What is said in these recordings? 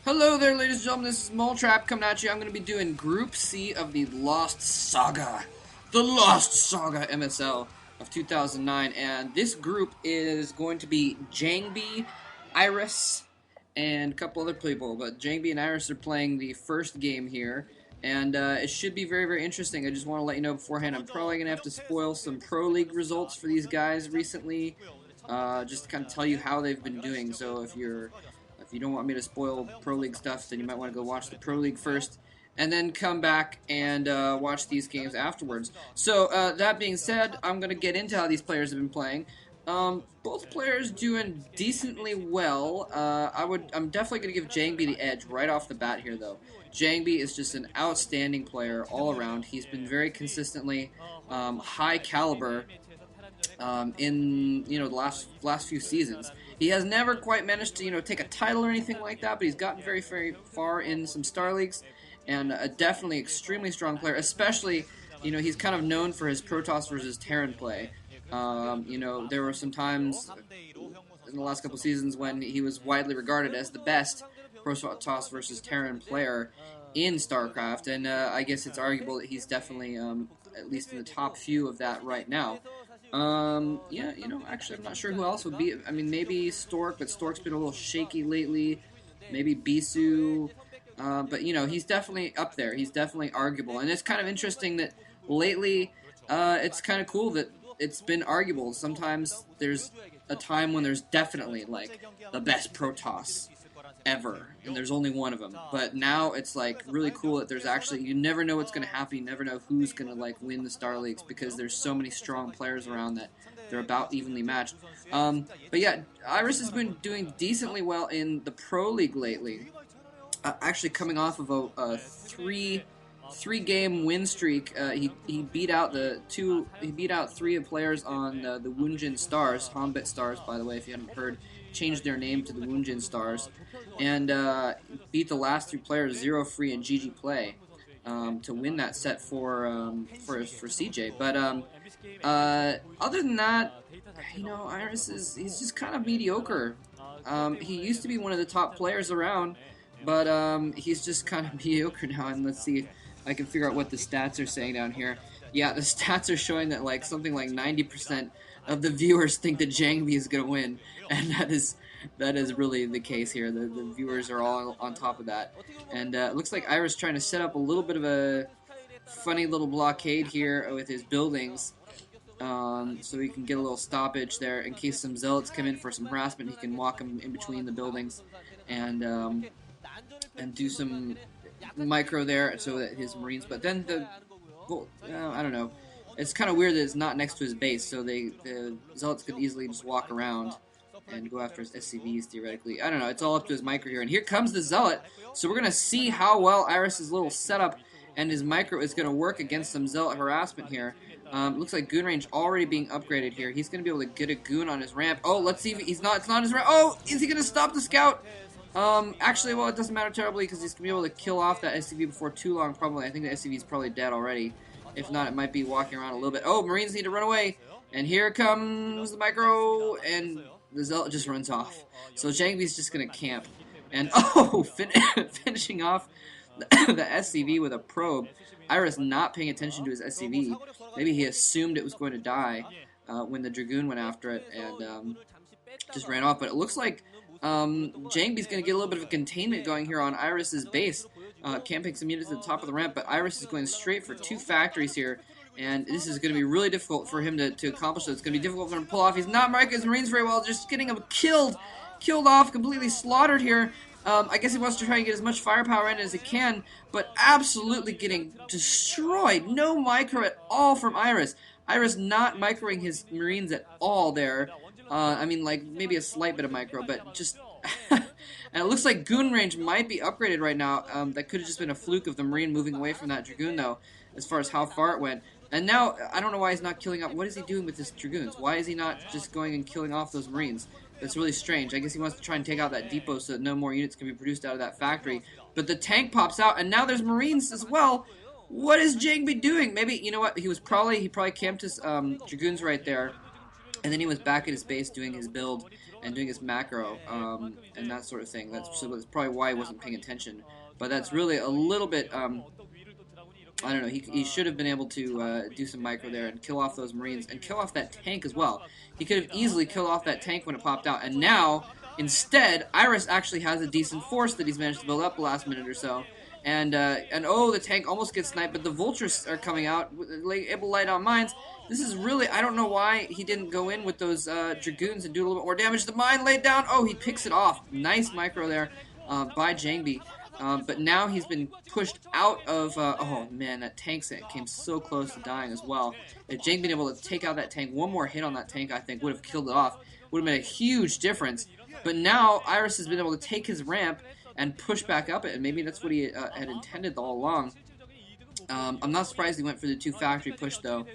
Hello there, ladies and gentlemen. This is Moletrap coming at you. I'm going to be doing Group C of the Lost Saga. The Lost Saga MSL of 2009. And this group is going to be Jangbi, Iris, and a couple other people. But Jangbi and Iris are playing the first game here. And it should be very, very interesting. I just want to let you know beforehand, I'm probably going to have to spoil some Pro League results for these guys recently. Just to kind of tell you how they've been doing. So if you don't want me to spoil Pro League stuff, then you might want to go watch the Pro League first, and then come back and watch these games afterwards. So that being said, I'm going to get into how these players have been playing. Both players doing decently well. I'm definitely going to give Jangbi the edge right off the bat here, though. Jangbi is just an outstanding player all around. He's been very consistently high caliber in the last few seasons. He has never quite managed to take a title or anything like that, but he's gotten very very far in some star leagues, and definitely extremely strong player. Especially, he's kind of known for his Protoss versus Terran play. There were some times in the last couple seasons when he was widely regarded as the best Protoss versus Terran player in StarCraft, and I guess it's arguable that he's definitely at least in the top few of that right now. Yeah, actually, I'm not sure who else would be. I mean, maybe Stork, but Stork's been a little shaky lately. Maybe Bisu, but he's definitely up there. He's definitely arguable, and it's kind of interesting that lately, it's kind of cool that it's been arguable. Sometimes there's a time when there's definitely like the best Protoss ever, and there's only one of them. But now it's like really cool that there's actually, you never know what's going to happen. You never know who's going to like win the Star Leagues because there's so many strong players around that they're about evenly matched. But yeah, Iris has been doing decently well in the Pro League lately. Actually, coming off of a three-game win streak, he beat out three of players on the Woongjin Stars, Hombit Stars, by the way, if you haven't heard, changed their name to the Woongjin Stars, and beat the last three players 0-free and GG play to win that set for CJ. But other than that, Iris he's just kind of mediocre. He used to be one of the top players around, but he's just kind of mediocre now. And let's see if I can figure out what the stats are saying down here. Yeah, the stats are showing that like something like 90% of the viewers think that Jangbi is going to win, and that is really the case here. The viewers are all on top of that, and it looks like Iris trying to set up a little bit of a funny little blockade here with his buildings, so he can get a little stoppage there in case some zealots come in for some harassment. He can walk them in between the buildings and do some micro there so that his marines. But then I don't know. It's kind of weird that it's not next to his base, so the zealots could easily just walk around and go after his SCVs, theoretically. I don't know, it's all up to his micro here. And here comes the zealot, so we're going to see how well Iris's little setup and his micro is going to work against some zealot harassment here. Looks like goon range already being upgraded here. He's going to be able to get a goon on his ramp. Oh, let's see if it's not his ramp. Oh, is he going to stop the scout? Actually, well, it doesn't matter terribly because he's going to be able to kill off that SCV before too long, probably. I think the SCV is probably dead already. If not, it might be walking around a little bit. Oh, Marines need to run away. And here comes the micro, and the zealot just runs off. So Jangbi's just going to camp. And, oh, finishing off the SCV with a probe. Iris not paying attention to his SCV. Maybe he assumed it was going to die when the Dragoon went after it and just ran off. But it looks like Jangbi's going to get a little bit of a containment going here on Iris's base. Camping some units at the top of the ramp, but Iris is going straight for two factories here, and this is going to be really difficult for him to accomplish. So it's going to be difficult for him to pull off. He's not marking his Marines very well, just getting him killed off, completely slaughtered here. I guess he wants to try and get as much firepower in as he can, but absolutely getting destroyed. No micro at all from Iris. Iris not microing his Marines at all there. I mean, like, maybe a slight bit of micro, but just... And it looks like goon range might be upgraded right now. That could have just been a fluke of the Marine moving away from that Dragoon, though, as far as how far it went. And now, I don't know why he's not killing off... What is he doing with his Dragoons? Why is he not just going and killing off those Marines? That's really strange. I guess he wants to try and take out that depot so that no more units can be produced out of that factory. But the tank pops out, and now there's Marines as well. What is Jangbi doing? Maybe, you know what? He probably camped his Dragoons right there. And then he was back at his base doing his build. and doing his macro and that sort of thing. That's probably why he wasn't paying attention. But that's really a little bit. I don't know. He should have been able to do some micro there and kill off those Marines and kill off that tank as well. He could have easily killed off that tank when it popped out. And now, instead, Iris actually has a decent force that he's managed to build up the last minute or so. And oh, the tank almost gets sniped, but the vultures are coming out, able to light on mines. This is really, I don't know why he didn't go in with those dragoons and do a little bit more damage. The mine laid down. Oh, he picks it off. Nice micro there by Jangbi. But now he's been pushed out of, oh man, that tank came so close to dying as well. If Jang been able to take out that tank, one more hit on that tank, I think, would have killed it off. Would have made a huge difference. But now, Iris has been able to take his ramp and push back up it, and maybe that's what he had intended all along. I'm not surprised he went for the 2 factory push, though.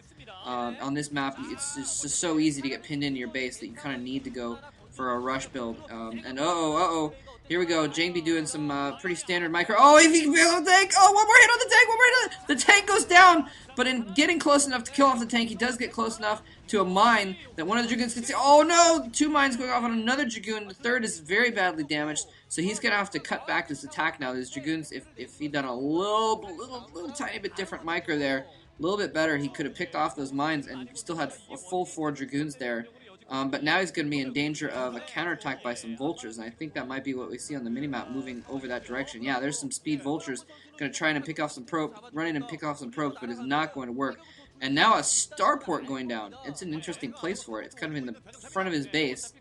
On this map, it's just so easy to get pinned into your base that you kind of need to go for a rush build. And uh-oh. Here we go. Jangbi doing some pretty standard micro. Oh, if he can kill the tank! Oh, one more hit on the tank! One more hit on the tank goes down! But in getting close enough to kill off the tank, he does get close enough to a mine that one of the Dragoons can see. Oh, no! 2 mines going off on another Dragoon. The third is very badly damaged, so he's going to have to cut back this attack now. These Dragoons, if he'd done a little tiny bit different micro there, a little bit better, he could have picked off those mines and still had a full 4 Dragoons there. But now he's going to be in danger of a counterattack by some vultures, and I think that might be what we see on the minimap moving over that direction. Yeah, there's some speed vultures going to try and pick off some run in and pick off some probes, but it's not going to work. And now a starport going down. It's an interesting place for it. It's kind of in the front of his base,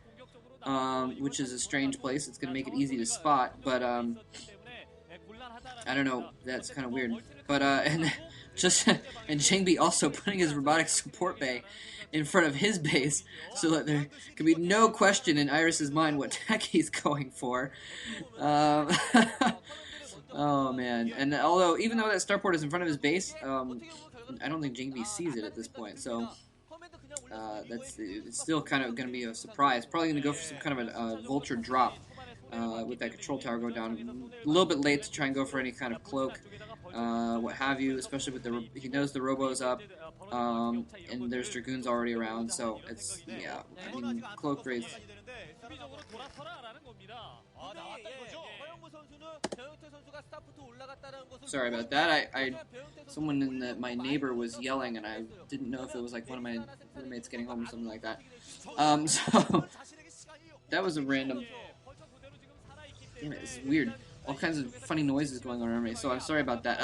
which is a strange place. It's going to make it easy to spot, but I don't know. That's kind of weird. But and Jangbi also putting his robotic support bay in front of his base, so that there can be no question in Iris's mind what tech he's going for. Oh man! And although, even though that starport is in front of his base, I don't think Jangbi sees it at this point. So it's still kind of going to be a surprise. Probably going to go for some kind of a vulture drop with that control tower going down. A little bit late to try and go for any kind of cloak. What have you, especially with he knows the robo's up, and there's dragoons already around, so it's, yeah, I mean, cloak raids. Sorry about that, someone my neighbor was yelling, and I didn't know if it was like one of my roommates getting home or something like that. So, that was a random, damn it, this is weird. All kinds of funny noises going on around me, so I'm sorry about that.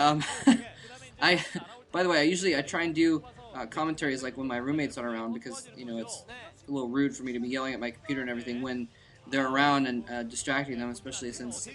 By the way, I try and do commentaries like when my roommates aren't around, because, you know, it's a little rude for me to be yelling at my computer and everything when they're around and distracting them, especially since